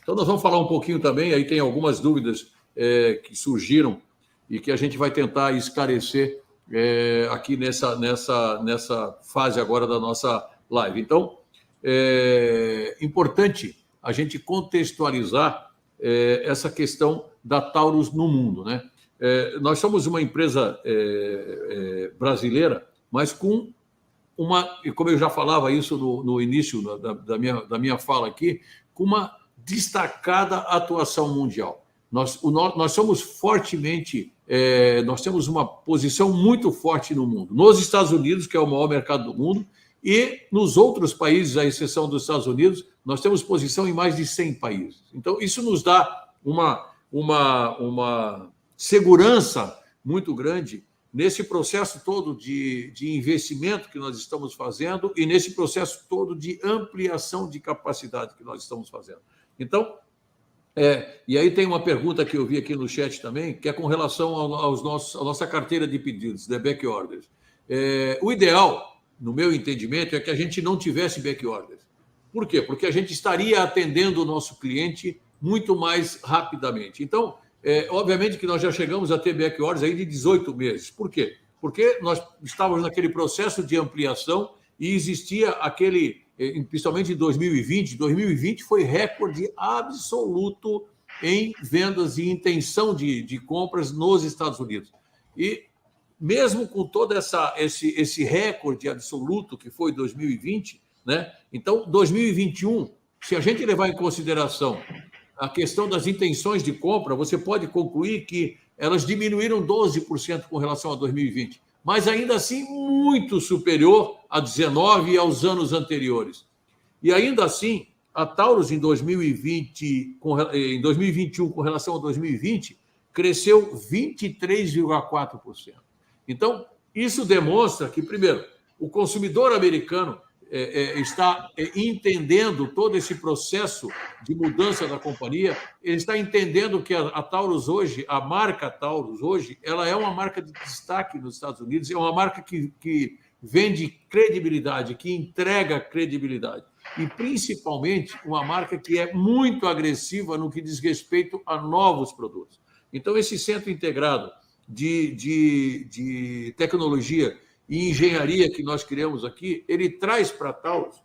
Então, nós vamos falar um pouquinho também, aí tem algumas dúvidas que surgiram e que a gente vai tentar esclarecer aqui nessa fase agora da nossa live. Então, é importante a gente contextualizar essa questão da Taurus no mundo, né? Nós somos uma empresa brasileira, mas com e como eu já falava isso no início da minha fala aqui, com uma destacada atuação mundial. Nós somos fortemente, nós temos uma posição muito forte no mundo, nos Estados Unidos, que é o maior mercado do mundo, e nos outros países, à exceção dos Estados Unidos, nós temos posição em mais de 100 países. Então, isso nos dá uma segurança muito grande nesse processo todo de investimento que nós estamos fazendo e nesse processo todo de ampliação de capacidade que nós estamos fazendo. Então, e aí tem uma pergunta que eu vi aqui no chat também, que é com relação à nossa carteira de pedidos, the back orders. O ideal, no meu entendimento, é que a gente não tivesse back orders. Por quê? Porque a gente estaria atendendo o nosso cliente muito mais rapidamente. Então, obviamente que nós já chegamos a ter back orders aí de 18 meses. Por quê? Porque nós estávamos naquele processo de ampliação e existia principalmente em 2020. 2020 foi recorde absoluto em vendas e intenção de compras nos Estados Unidos. E mesmo com todo esse recorde absoluto que foi 2020, né? Então, 2021, se a gente levar em consideração a questão das intenções de compra, você pode concluir que elas diminuíram 12% com relação a 2020, mas ainda assim muito superior a 19 e aos anos anteriores. E ainda assim, a Taurus em 2021 com relação a 2020 cresceu 23,4%. Então, isso demonstra que, primeiro, o consumidor americano está entendendo todo esse processo de mudança da companhia, ele está entendendo que a Taurus hoje, a marca Taurus hoje, ela é uma marca de destaque nos Estados Unidos, é uma marca que vende credibilidade, que entrega credibilidade, e principalmente uma marca que é muito agressiva no que diz respeito a novos produtos. Então, esse centro integrado de tecnologia e engenharia que nós criamos aqui, ele traz para a Taurus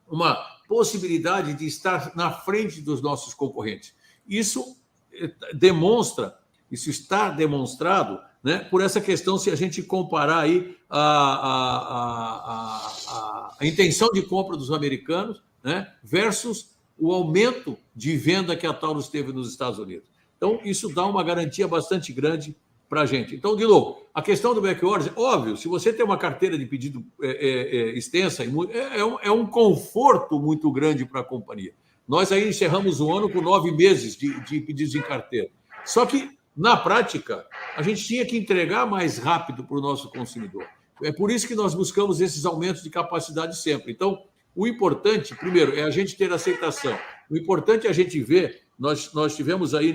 uma possibilidade de estar na frente dos nossos concorrentes. Isso está demonstrado, né, por essa questão, se a gente comparar aí a intenção de compra dos americanos, né, versus o aumento de venda que a Taurus teve nos Estados Unidos. Então, isso dá uma garantia bastante grande para a gente. Então, de novo, a questão do back orders, óbvio, se você tem uma carteira de pedido extensa, é um conforto muito grande para a companhia. Nós aí encerramos o ano com 9 meses de pedidos em carteira. Só que, na prática, a gente tinha que entregar mais rápido para o nosso consumidor. É por isso que nós buscamos esses aumentos de capacidade sempre. Então, o importante, primeiro, é a gente ter aceitação. O importante é a gente ver, nós tivemos aí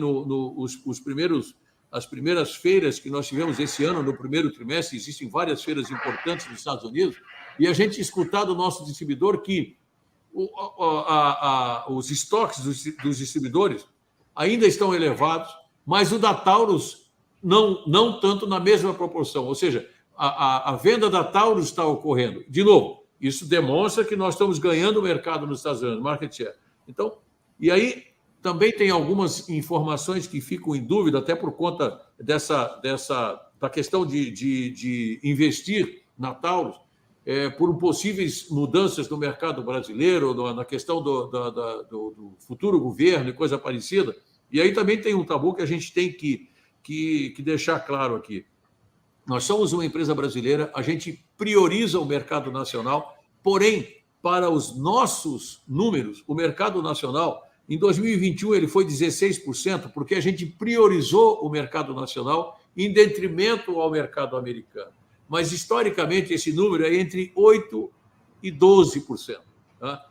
as primeiras feiras que nós tivemos esse ano, no primeiro trimestre, existem várias feiras importantes nos Estados Unidos, e a gente escutar do nosso distribuidor que os estoques dos distribuidores ainda estão elevados, mas o da Taurus não tanto na mesma proporção. Ou seja, a venda da Taurus está ocorrendo. De novo, isso demonstra que nós estamos ganhando o mercado nos Estados Unidos, market share. Então, e aí também tem algumas informações que ficam em dúvida, até por conta da questão de investir na Taurus, por possíveis mudanças no mercado brasileiro, na questão do futuro governo e coisa parecida. E aí também tem um tabu que a gente tem que deixar claro aqui. Nós somos uma empresa brasileira, a gente prioriza o mercado nacional, porém, para os nossos números, o mercado nacional, em 2021, ele foi 16%, porque a gente priorizou o mercado nacional em detrimento ao mercado americano. Mas, historicamente, esse número é entre 8% e 12%. Tá?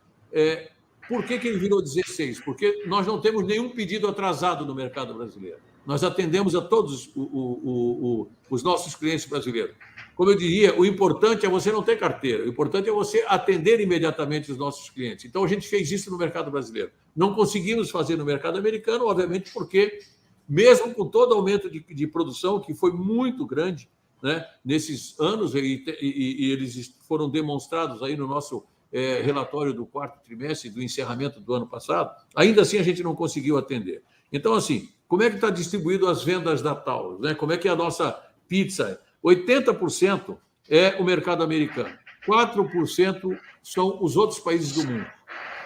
Por que ele virou 16%? Porque nós não temos nenhum pedido atrasado no mercado brasileiro. Nós atendemos a todos os nossos clientes brasileiros. Como eu diria, o importante é você não ter carteira, o importante é você atender imediatamente os nossos clientes. Então, a gente fez isso no mercado brasileiro. Não conseguimos fazer no mercado americano, obviamente, porque, mesmo com todo o aumento de produção, que foi muito grande, né, nesses anos, e eles foram demonstrados aí no nosso relatório do quarto trimestre, do encerramento do ano passado, ainda assim a gente não conseguiu atender. Então, assim, como é que está distribuído as vendas da Taurus, né? Como é que é a nossa pizza? 80% é o mercado americano, 4% são os outros países do mundo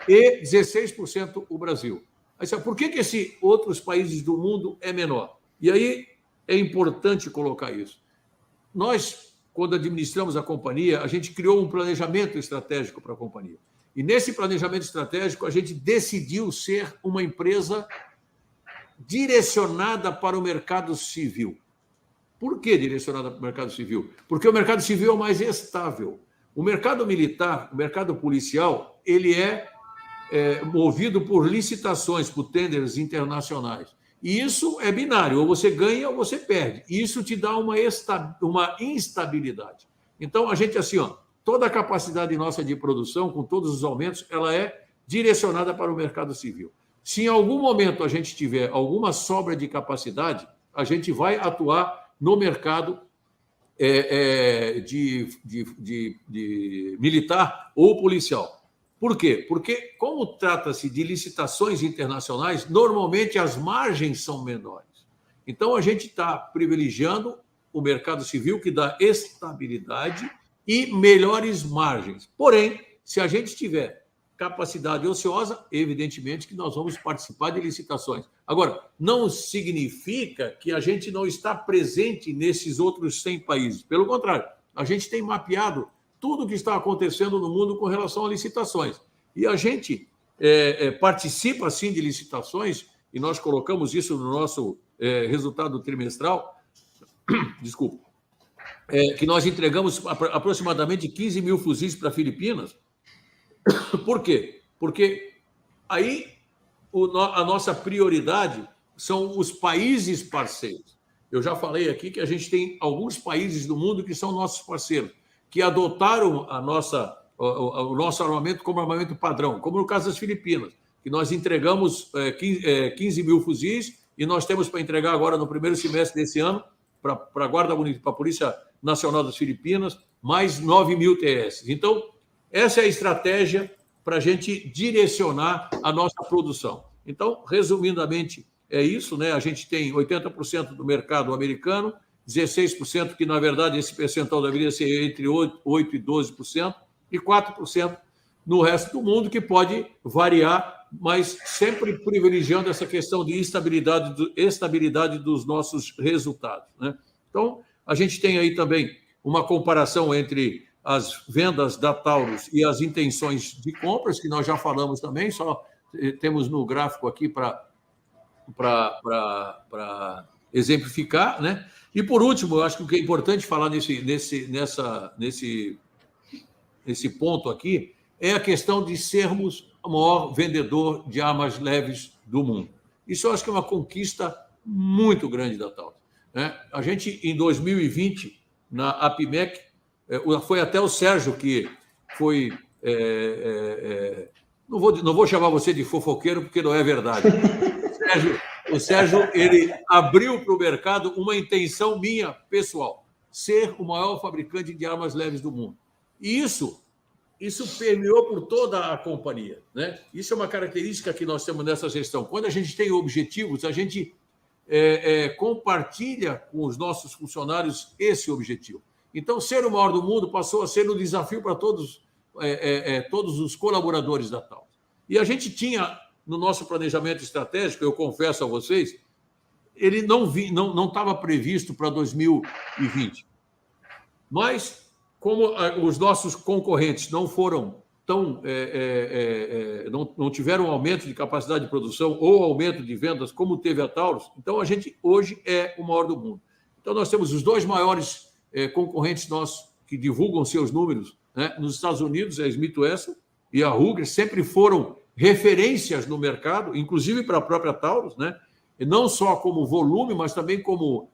e 16% o Brasil. Aí, sabe, por que esses outros países do mundo é menor? E aí é importante colocar isso. Nós, quando administramos a companhia, a gente criou um planejamento estratégico para a companhia. E nesse planejamento estratégico, a gente decidiu ser uma empresa direcionada para o mercado civil. Por que direcionada para o mercado civil? Porque o mercado civil é o mais estável. O mercado militar, o mercado policial, ele é movido por licitações, por tenders internacionais. E isso é binário, ou você ganha ou você perde. E isso te dá uma instabilidade. Então, a gente, assim, toda a capacidade nossa de produção, com todos os aumentos, ela é direcionada para o mercado civil. Se em algum momento a gente tiver alguma sobra de capacidade, a gente vai atuar no mercado de militar ou policial. Por quê? Porque, como trata-se de licitações internacionais, normalmente as margens são menores. Então, a gente está privilegiando o mercado civil, que dá estabilidade e melhores margens. Porém, se a gente tiver capacidade ociosa, evidentemente que nós vamos participar de licitações. Agora, não significa que a gente não está presente nesses outros 100 países. Pelo contrário, a gente tem mapeado tudo o que está acontecendo no mundo com relação a licitações. E a gente participa, sim, de licitações, e nós colocamos isso no nosso resultado trimestral, desculpa, que nós entregamos aproximadamente 15 mil fuzis para Filipinas. Por quê? Porque aí a nossa prioridade são os países parceiros. Eu já falei aqui que a gente tem alguns países do mundo que são nossos parceiros, que adotaram o nosso armamento como armamento padrão, como no caso das Filipinas, que nós entregamos 15 mil fuzis e nós temos para entregar agora no primeiro semestre desse ano para a Guarda Municipal, para a Polícia Nacional das Filipinas, mais 9 mil TS. Então, essa é a estratégia para a gente direcionar a nossa produção. Então, resumidamente, é isso, né? A gente tem 80% do mercado americano, 16%, que, na verdade, esse percentual deveria ser entre 8% e 12%, e 4% no resto do mundo, que variar, mas sempre privilegiando essa questão de estabilidade dos nossos resultados, né? Então, a gente tem aí também uma comparação entre as vendas da Taurus e as intenções de compras, que nós já falamos também, só temos no gráfico aqui para exemplificar, né? E, por último, eu acho que o que é importante falar nesse ponto aqui é a questão de sermos o maior vendedor de armas leves do mundo. Isso eu acho que é uma conquista muito grande da Taurus, né? A gente, em 2020, na APMEC, foi até o Sérgio que foi... não vou chamar você de fofoqueiro, porque não é verdade. O Sérgio, ele abriu para o mercado uma intenção minha, pessoal, ser o maior fabricante de armas leves do mundo. E isso permeou por toda a companhia, né? Isso é uma característica que nós temos nessa gestão. Quando a gente tem objetivos, a gente compartilha com os nossos funcionários esse objetivo. Então, ser o maior do mundo passou a ser um desafio para todos os colaboradores da Taurus. E a gente tinha, no nosso planejamento estratégico, eu confesso a vocês, ele não estava previsto para 2020. Mas, como os nossos concorrentes não foram não tiveram aumento de capacidade de produção ou aumento de vendas como teve a Taurus, então a gente hoje é o maior do mundo. Então, nós temos os dois maiores concorrentes nossos que divulgam seus números, né? Nos Estados Unidos, a Smith Wesson e a Ruger sempre foram referências no mercado, inclusive para a própria Taurus, né? E não só como volume, mas também como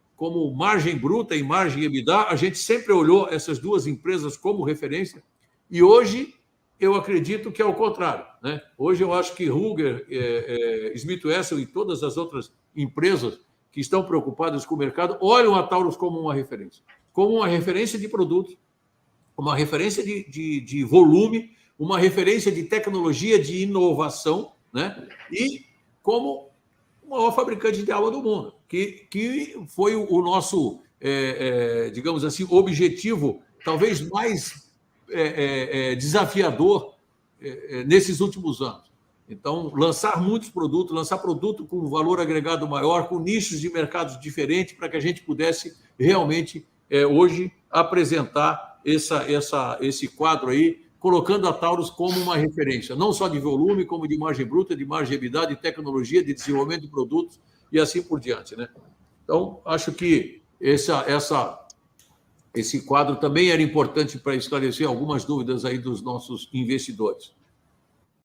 margem bruta e margem EBITDA. A gente sempre olhou essas duas empresas como referência, e hoje eu acredito que é o contrário. né? Hoje eu acho que Ruger, Smith Wesson e todas as outras empresas que estão preocupadas com o mercado olham a Taurus como uma referência de produto, uma referência de volume, uma referência de tecnologia, de inovação, né? E como o maior fabricante de água do mundo, que foi o nosso, digamos assim, objetivo talvez mais desafiador nesses últimos anos. Então, lançar muitos produtos, lançar produto com valor agregado maior, com nichos de mercados diferentes, para que a gente pudesse realmente, hoje, apresentar esse quadro aí, colocando a Taurus como uma referência, não só de volume, como de margem bruta, de margem EBITDA, de tecnologia, de desenvolvimento de produtos e assim por diante, né? Então, acho que esse quadro também era importante para esclarecer algumas dúvidas aí dos nossos investidores.